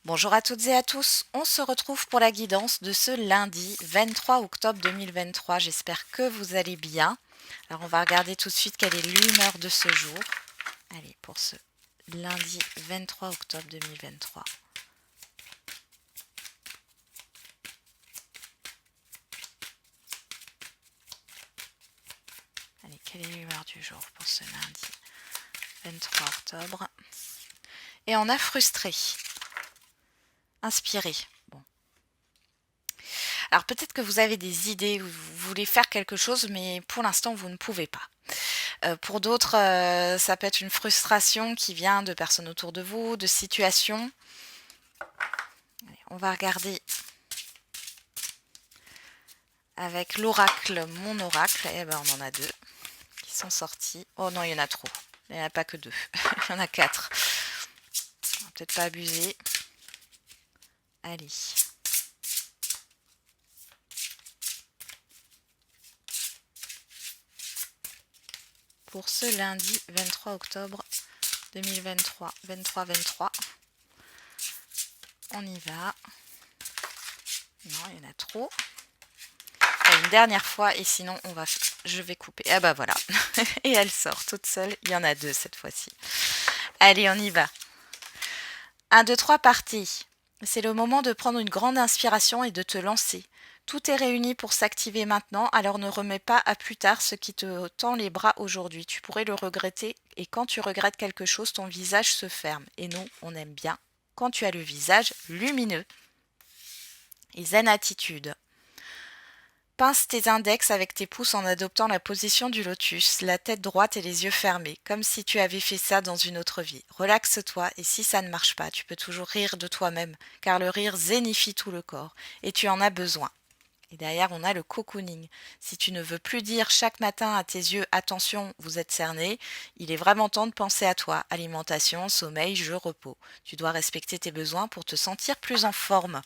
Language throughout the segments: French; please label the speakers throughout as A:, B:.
A: Bonjour à toutes et à tous, on se retrouve pour la guidance de ce lundi 23 octobre 2023. J'espère que vous allez bien. Alors on va regarder tout de suite quelle est l'humeur de ce jour. Allez, pour ce lundi 23 octobre 2023. Allez, quelle est l'humeur du jour pour ce lundi 23 octobre? Et on a frustré, inspiré. Bon. Alors peut-être que vous avez des idées, vous voulez faire quelque chose, mais pour l'instant vous ne pouvez pas. Pour d'autres, ça peut être une frustration qui vient de personnes autour de vous, de situations. Allez, on va regarder avec l'oracle, mon oracle. Eh ben, on en a deux qui sont sortis. Oh non, il y en a trop. Il n'y en a pas que deux. Il y en a quatre. On va peut-être pas abuser. Allez. Pour ce lundi 23 octobre 2023. 23-23. On y va. Non, il y en a trop. Une dernière fois et sinon je vais couper. Ah bah voilà. Et elle sort toute seule. Il y en a deux cette fois-ci. Allez, on y va. 1, 2, 3, partez. C'est le moment de prendre une grande inspiration et de te lancer. Tout est réuni pour s'activer maintenant, alors ne remets pas à plus tard ce qui te tend les bras aujourd'hui. Tu pourrais le regretter et quand tu regrettes quelque chose, ton visage se ferme. Et nous, on aime bien quand tu as le visage lumineux. Et zen attitude. Pince tes index avec tes pouces en adoptant la position du lotus, la tête droite et les yeux fermés, comme si tu avais fait ça dans une autre vie. Relaxe-toi et si ça ne marche pas, tu peux toujours rire de toi-même, car le rire zénifie tout le corps, et tu en as besoin. Et derrière, on a le cocooning. Si tu ne veux plus dire chaque matin à tes yeux attention, vous êtes cerné, il est vraiment temps de penser à toi. Alimentation, sommeil, jeu, repos. Tu dois respecter tes besoins pour te sentir plus en forme.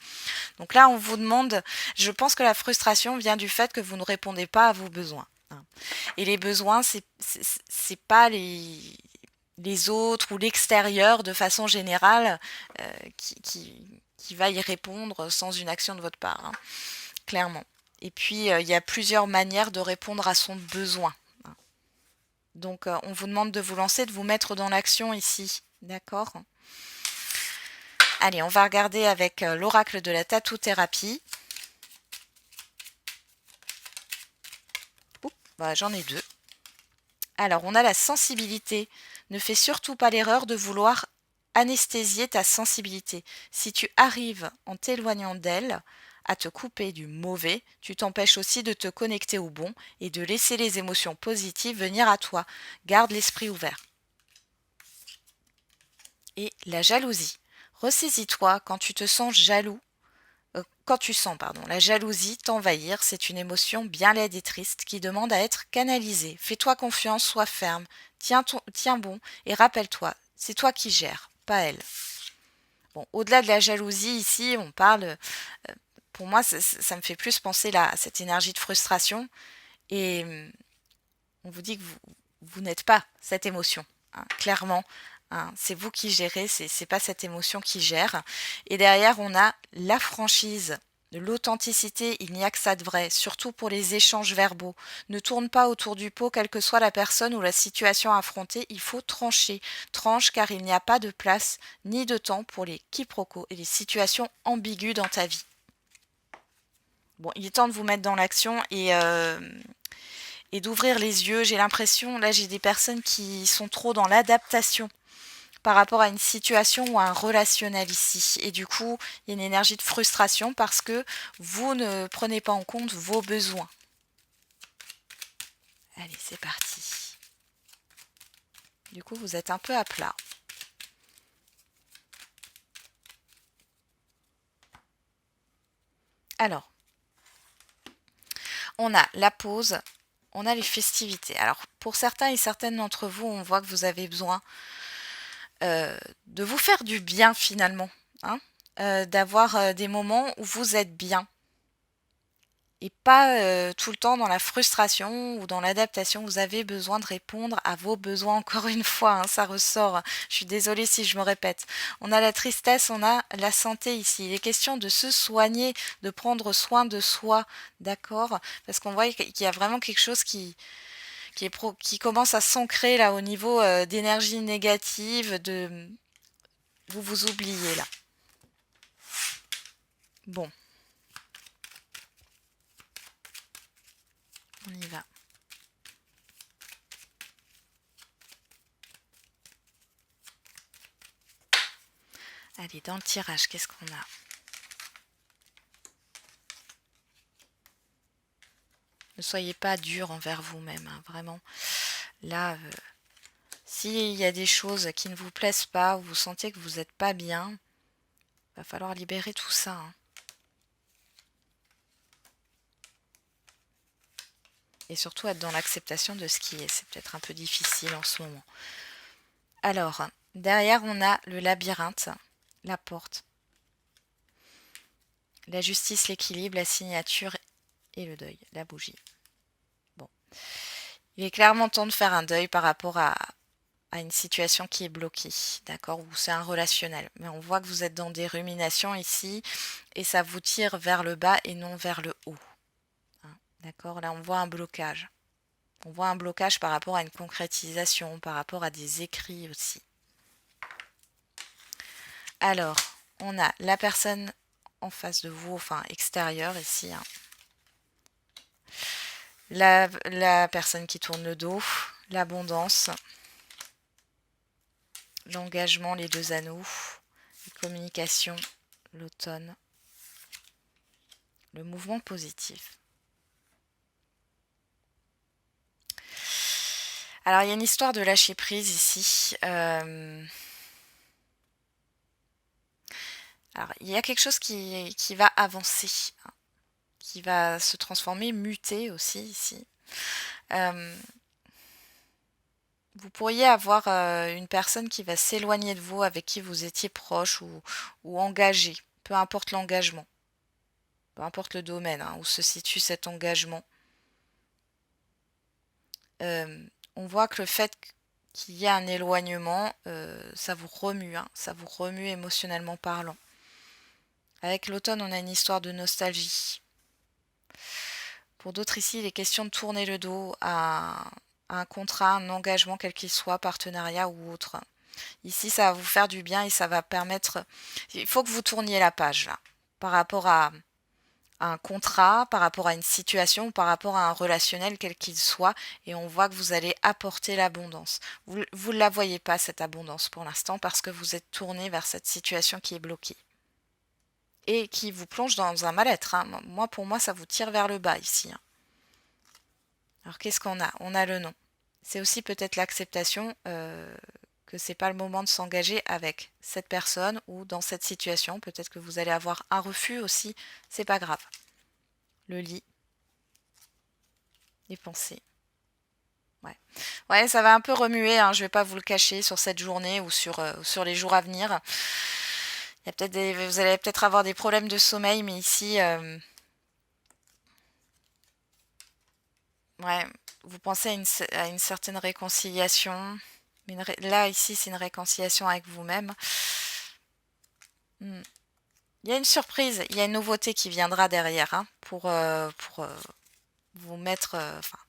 A: Donc là, on vous demande, je pense que la frustration vient du fait que vous ne répondez pas à vos besoins. Et les besoins, c'est pas les autres ou l'extérieur de façon générale qui va y répondre sans une action de votre part, hein, clairement. Et puis, il y a plusieurs manières de répondre à son besoin. Donc, on vous demande de vous lancer, de vous mettre dans l'action ici. D'accord? Allez, on va regarder avec l'oracle de la tattoo-thérapie. Bah, j'en ai deux. Alors, on a la sensibilité. Ne fais surtout pas l'erreur de vouloir anesthésier ta sensibilité. Si tu arrives, en t'éloignant d'elle, à te couper du mauvais, tu t'empêches aussi de te connecter au bon et de laisser les émotions positives venir à toi. Garde l'esprit ouvert. Et la jalousie. Ressaisis-toi quand tu te sens jaloux. Quand tu sens, la jalousie t'envahir, c'est une émotion bien laide et triste qui demande à être canalisée. Fais-toi confiance, sois ferme, tiens bon et rappelle-toi, c'est toi qui gères, pas elle. Bon, au-delà de la jalousie, ici, on parle, pour moi, ça me fait plus penser à cette énergie de frustration et on vous dit que vous n'êtes pas cette émotion, hein, clairement. Hein, c'est vous qui gérez, c'est pas cette émotion qui gère. Et derrière, on a la franchise, de l'authenticité, il n'y a que ça de vrai, surtout pour les échanges verbaux. Ne tourne pas autour du pot, quelle que soit la personne ou la situation affrontée, il faut trancher. Tranche car il n'y a pas de place ni de temps pour les quiproquos et les situations ambiguës dans ta vie. Bon, il est temps de vous mettre dans l'action et d'ouvrir les yeux. J'ai l'impression, là j'ai des personnes qui sont trop dans l'adaptation par rapport à une situation ou à un relationnel ici. Et du coup, il y a une énergie de frustration parce que vous ne prenez pas en compte vos besoins. Allez, c'est parti. Du coup, vous êtes un peu à plat. Alors, on a la pause, on a les festivités. Alors, pour certains et certaines d'entre vous, on voit que vous avez besoin de vous faire du bien finalement, hein, d'avoir des moments où vous êtes bien. et pas tout le temps dans la frustration ou dans l'adaptation. Vous avez besoin de répondre à vos besoins encore une fois, hein, ça ressort. Je suis désolée si je me répète. On a la tristesse, on a la santé ici. Il est question de se soigner, de prendre soin de soi, d'accord? Parce qu'on voit qu'il y a vraiment quelque chose qui commence à s'ancrer là au niveau d'énergie négative, de vous vous oubliez là. Bon, on y va. Allez, dans le tirage, qu'est-ce qu'on a? Ne soyez pas dur envers vous-même, hein, vraiment. Là, s'il y a des choses qui ne vous plaisent pas, ou vous sentez que vous n'êtes pas bien, va falloir libérer tout ça, hein. Et surtout être dans l'acceptation de ce qui est. C'est peut-être un peu difficile en ce moment. Alors, derrière, on a le labyrinthe, la porte, la justice, l'équilibre, la signature et le deuil, la bougie. Bon. Il est clairement temps de faire un deuil par rapport à une situation qui est bloquée, d'accord, ou c'est un relationnel. Mais on voit que vous êtes dans des ruminations ici et ça vous tire vers le bas et non vers le haut. Hein, d'accord, là on voit un blocage. On voit un blocage par rapport à une concrétisation, par rapport à des écrits aussi. Alors, on a la personne en face de vous, enfin extérieure ici. Hein. La personne qui tourne le dos, l'abondance, l'engagement, les deux anneaux, les communications, l'automne, le mouvement positif. Alors, il y a une histoire de lâcher prise ici. Alors, il y a quelque chose qui va avancer, hein, qui va se transformer, muter aussi ici. Vous pourriez avoir une personne qui va s'éloigner de vous, avec qui vous étiez proche ou engagé, peu importe l'engagement, peu importe le domaine hein, où se situe cet engagement. On voit que le fait qu'il y ait un éloignement, ça vous remue, hein, ça vous remue émotionnellement parlant. Avec l'automne, on a une histoire de nostalgie. Pour d'autres ici, il est question de tourner le dos à un contrat, un engagement, quel qu'il soit, partenariat ou autre. Ici, ça va vous faire du bien et ça va permettre... Il faut que vous tourniez la page, là, par rapport à un contrat, par rapport à une situation, par rapport à un relationnel, quel qu'il soit, et on voit que vous allez apporter l'abondance. Vous ne la voyez pas, cette abondance, pour l'instant, parce que vous êtes tourné vers cette situation qui est bloquée. Et qui vous plonge dans un mal-être. Hein. Moi, pour moi, ça vous tire vers le bas, ici. Hein. Alors, qu'est-ce qu'on a? On a le non. C'est aussi peut-être l'acceptation que c'est pas le moment de s'engager avec cette personne ou dans cette situation. Peut-être que vous allez avoir un refus aussi. C'est pas grave. Le lit. Les pensées. Ouais, ça va un peu remuer, hein, je vais pas vous le cacher, sur cette journée ou sur les jours à venir. Il y a peut-être vous allez peut-être avoir des problèmes de sommeil, mais ici, ouais, vous pensez à une certaine réconciliation. Mais là, ici, c'est une réconciliation avec vous-même. Hmm. Il y a une surprise, il y a une nouveauté qui viendra derrière hein, pour vous mettre, enfin,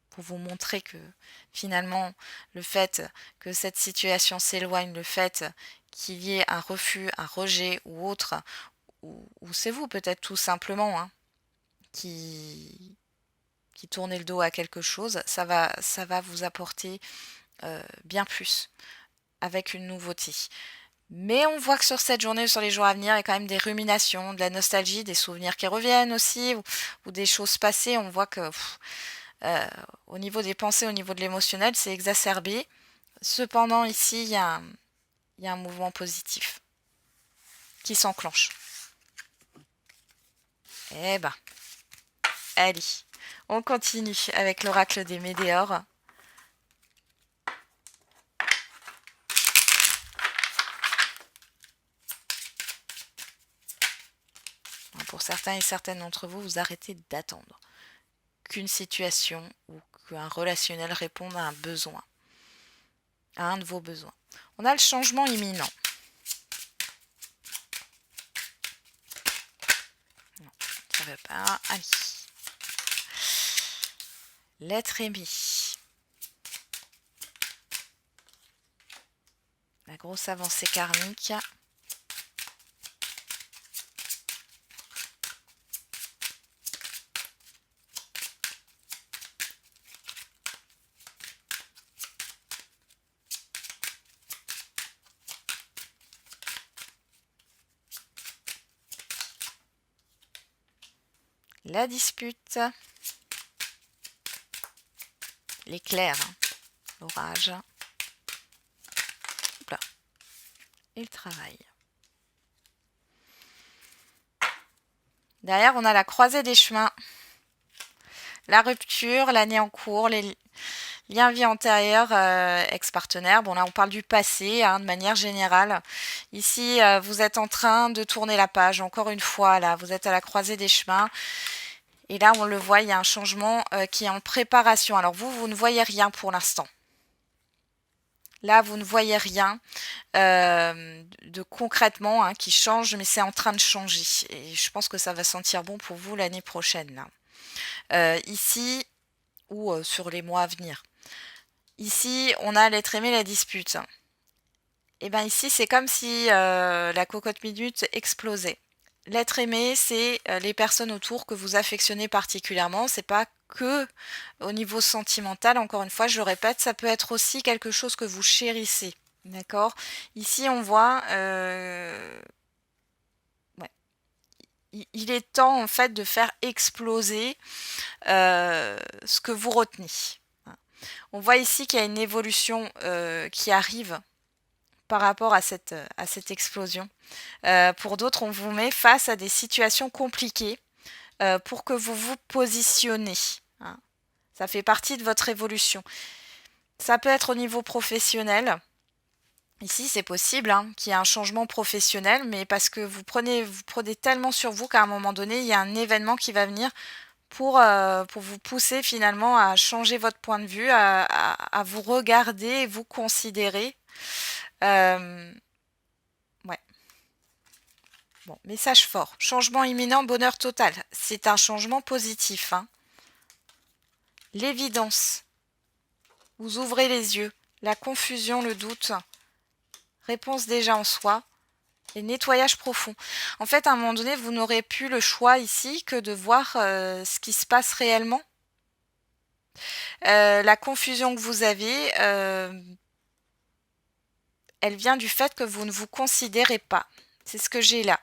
A: pour vous montrer que finalement, le fait que cette situation s'éloigne, le fait qu'il y ait un refus, un rejet ou autre, ou c'est vous peut-être tout simplement hein, qui, qui tournez le dos à quelque chose, ça va vous apporter bien plus avec une nouveauté. Mais on voit que sur cette journée, sur les jours à venir, il y a quand même des ruminations, de la nostalgie, des souvenirs qui reviennent aussi, ou des choses passées. On voit que au niveau des pensées, au niveau de l'émotionnel, c'est exacerbé. Cependant, ici, il y a un mouvement positif qui s'enclenche. Eh ben, allez, on continue avec l'oracle des météores. pour certains et certaines d'entre vous, vous arrêtez d'attendre qu'une situation ou qu'un relationnel réponde à un besoin, à un de vos besoins. On a le changement imminent. Non, ça ne veut pas. Allez. L'être aimé. La grosse avancée karmique. La dispute, l'éclair, l'orage, et le travail. Derrière, on a la croisée des chemins, la rupture, l'année en cours, les liens vie antérieure, ex-partenaire. Bon, là, on parle du passé, de manière générale. Ici, vous êtes en train de tourner la page. Encore une fois, là, vous êtes à la croisée des chemins. Et là, on le voit, il y a un changement qui est en préparation. Alors vous ne voyez rien pour l'instant. Là, vous ne voyez rien de concrètement qui change, mais c'est en train de changer. Et je pense que ça va sentir bon pour vous l'année prochaine. Là. Ici, ou sur les mois à venir. Ici, on a l'être aimé, la dispute. Et bien ici, c'est comme si la cocotte minute explosait. L'être aimé, c'est les personnes autour que vous affectionnez particulièrement. C'est pas que au niveau sentimental. Encore une fois, je le répète, ça peut être aussi quelque chose que vous chérissez. D'accord ? Ici, on voit... il est temps, en fait, de faire exploser ce que vous retenez. On voit ici qu'il y a une évolution qui arrive par rapport à cette explosion. Pour d'autres, on vous met face à des situations compliquées pour que vous vous positionnez. Ça fait partie de votre évolution. Ça peut être au niveau professionnel. Ici, c'est possible qu'il y ait un changement professionnel, mais parce que vous prenez tellement sur vous qu'à un moment donné, il y a un événement qui va venir pour vous pousser finalement à changer votre point de vue, à vous regarder et vous considérer. Ouais. Bon, message fort. Changement imminent, bonheur total. C'est un changement positif. L'évidence. Vous ouvrez les yeux. La confusion, le doute. Réponse déjà en soi. Et nettoyage profond. En fait, à un moment donné, vous n'aurez plus le choix ici que de voir ce qui se passe réellement. La confusion que vous avez, elle vient du fait que vous ne vous considérez pas. C'est ce que j'ai là.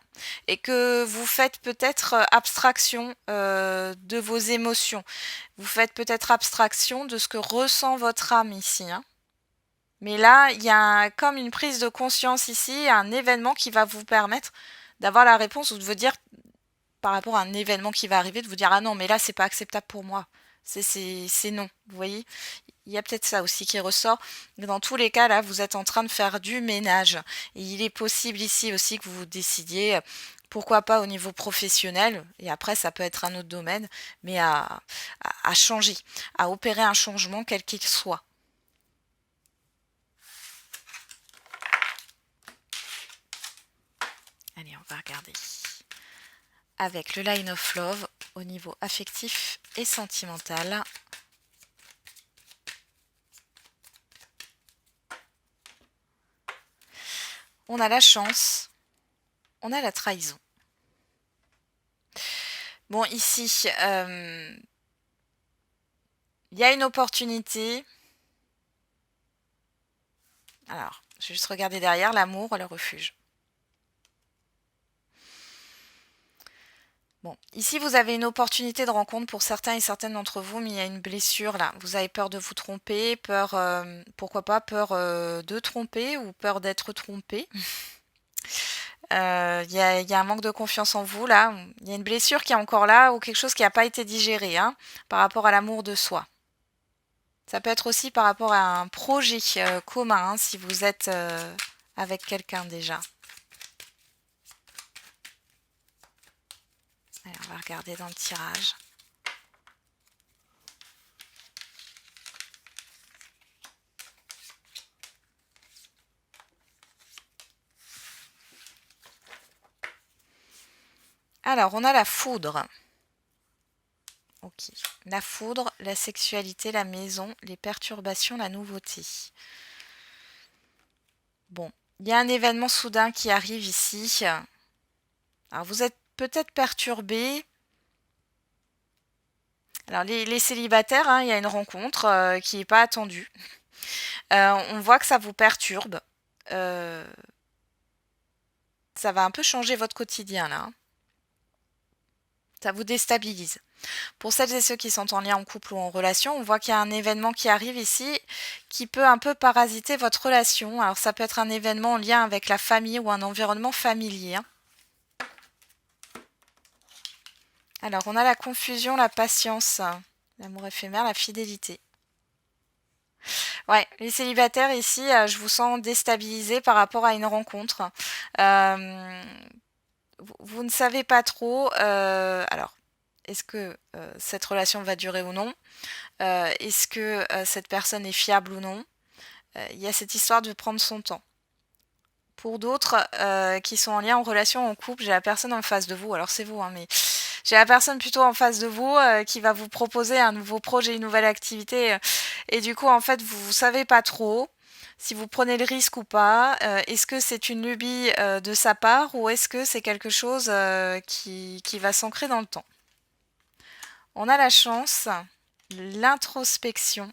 A: Et que vous faites peut-être abstraction de vos émotions. Vous faites peut-être abstraction de ce que ressent votre âme ici. Mais là, il y a comme une prise de conscience ici, un événement qui va vous permettre d'avoir la réponse ou de vous dire, par rapport à un événement qui va arriver, de vous dire « Ah non, mais là, c'est pas acceptable pour moi. C'est non. » Vous voyez ? Il y a peut-être ça aussi qui ressort. Dans tous les cas, là, vous êtes en train de faire du ménage. Et il est possible ici aussi que vous décidiez, pourquoi pas au niveau professionnel, et après ça peut être un autre domaine, mais à changer, à opérer un changement quel qu'il soit. Allez, on va regarder. Avec le Line of Love au niveau affectif et sentimental. On a la chance, on a la trahison. Bon, ici, il y a une opportunité. Alors, je vais juste regarder derrière, l'amour, le refuge. Bon, ici, vous avez une opportunité de rencontre pour certains et certaines d'entre vous, mais il y a une blessure là. Vous avez peur de vous tromper, peur, pourquoi pas, peur de tromper ou peur d'être trompé. Il y a un manque de confiance en vous là. Il y a une blessure qui est encore là ou quelque chose qui n'a pas été digéré par rapport à l'amour de soi. Ça peut être aussi par rapport à un projet commun si vous êtes avec quelqu'un déjà. On va regarder dans le tirage. Alors, on a la foudre. Ok. La foudre, la sexualité, la maison, les perturbations, la nouveauté. Bon, il y a un événement soudain qui arrive ici. Alors, vous êtes peut-être perturbé. Alors, les célibataires, hein, il y a une rencontre qui n'est pas attendue. On voit que ça vous perturbe. Ça va un peu changer votre quotidien, là. Ça vous déstabilise. Pour celles et ceux qui sont en lien en couple ou en relation, on voit qu'il y a un événement qui arrive ici qui peut un peu parasiter votre relation. Alors ça peut être un événement en lien avec la famille ou un environnement familier. Alors on a la confusion, la patience, l'amour éphémère, la fidélité. Ouais, les célibataires ici, je vous sens déstabilisés par rapport à une rencontre. Vous ne savez pas trop. Alors, est-ce que cette relation va durer ou non? Est-ce que cette personne est fiable ou non? Il y a cette histoire de prendre son temps. Pour d'autres qui sont en lien en relation, en couple, j'ai la personne en face de vous. Alors c'est vous, hein, mais j'ai la personne plutôt en face de vous qui va vous proposer un nouveau projet, une nouvelle activité. Et du coup, en fait, vous ne savez pas trop si vous prenez le risque ou pas. Est-ce que c'est une lubie de sa part ou est-ce que c'est quelque chose qui va s'ancrer dans le temps? On a la chance, l'introspection,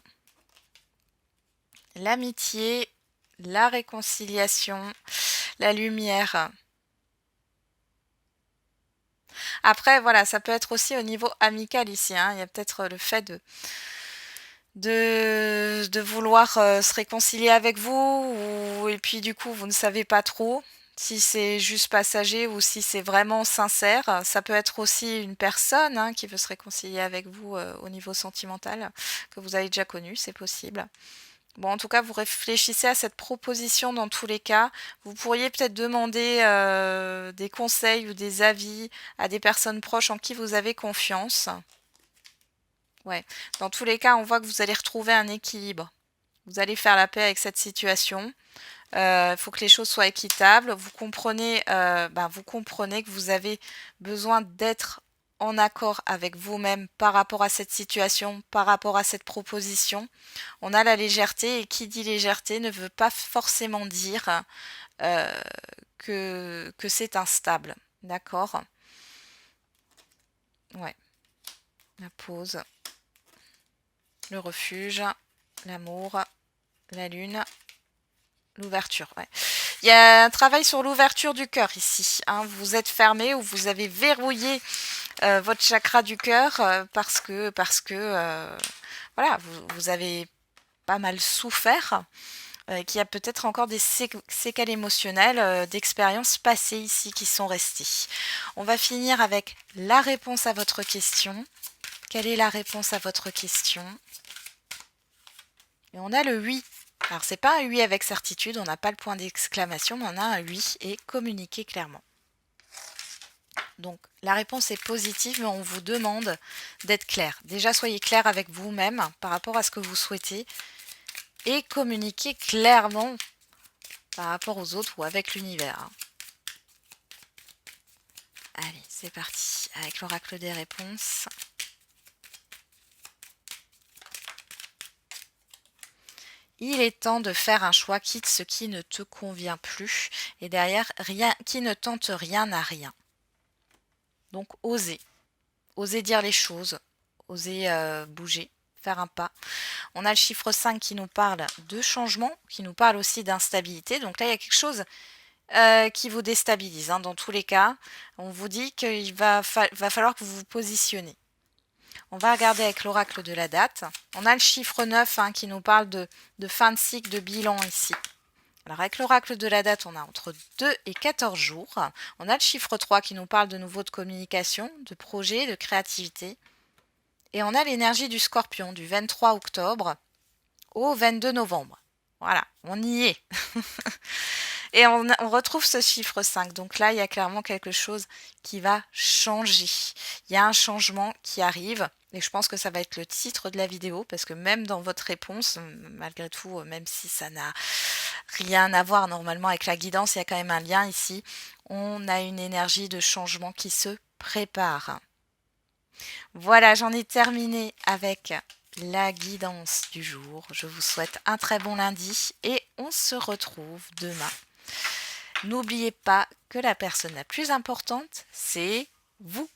A: l'amitié, la réconciliation, la lumière. Après, voilà, ça peut être aussi au niveau amical ici, hein. Il y a peut-être le fait de vouloir se réconcilier avec vous, et puis du coup, vous ne savez pas trop si c'est juste passager ou si c'est vraiment sincère. Ça peut être aussi une personne hein, qui veut se réconcilier avec vous au niveau sentimental, que vous avez déjà connu, c'est possible. Bon, en tout cas, vous réfléchissez à cette proposition dans tous les cas. Vous pourriez peut-être demander des conseils ou des avis à des personnes proches en qui vous avez confiance. Ouais. Dans tous les cas, on voit que vous allez retrouver un équilibre. Vous allez faire la paix avec cette situation. Il faut que les choses soient équitables. Vous comprenez que vous avez besoin d'être en accord avec vous-même par rapport à cette situation, par rapport à cette proposition. On a la légèreté et qui dit légèreté ne veut pas forcément dire euh, que c'est instable. D'accord? Ouais. La pause, le refuge, l'amour, la lune, l'ouverture. Ouais. Il y a un travail sur l'ouverture du cœur ici. Hein. Vous êtes fermé ou vous avez verrouillé votre chakra du cœur parce que voilà, vous avez pas mal souffert, qu'il y a peut-être encore des séquelles émotionnelles d'expériences passées ici qui sont restées. On va finir avec la réponse à votre question. Quelle est la réponse à votre question? Et on a le oui. Alors c'est pas un oui avec certitude, on n'a pas le point d'exclamation, mais on a un oui et communiquer clairement. Donc la réponse est positive, mais on vous demande d'être clair. Déjà, soyez clair avec vous-même par rapport à ce que vous souhaitez et communiquez clairement par rapport aux autres ou avec l'univers. Allez, c'est parti avec l'oracle des réponses. Il est temps de faire un choix, quitte ce qui ne te convient plus et derrière, rien qui ne tente rien n'a rien. Donc osez. Osez dire les choses, osez bouger, faire un pas. On a le chiffre 5 qui nous parle de changement, qui nous parle aussi d'instabilité. Donc là, il y a quelque chose qui vous déstabilise. Hein. Dans tous les cas, on vous dit qu'il va falloir que vous vous positionnez. On va regarder avec l'oracle de la date. On a le chiffre 9 hein, qui nous parle de fin de cycle, de bilan ici. Alors avec l'oracle de la date, on a entre 2 et 14 jours. On a le chiffre 3 qui nous parle de nouveau de communication, de projet, de créativité. Et on a l'énergie du scorpion du 23 octobre au 22 novembre. Voilà, on y est. Et on retrouve ce chiffre 5. Donc là, il y a clairement quelque chose qui va changer. Il y a un changement qui arrive. Et je pense que ça va être le titre de la vidéo, parce que même dans votre réponse, malgré tout, même si ça n'a rien à voir normalement avec la guidance, il y a quand même un lien ici. On a une énergie de changement qui se prépare. Voilà, j'en ai terminé avec la guidance du jour. Je vous souhaite un très bon lundi et on se retrouve demain. N'oubliez pas que la personne la plus importante, c'est vous.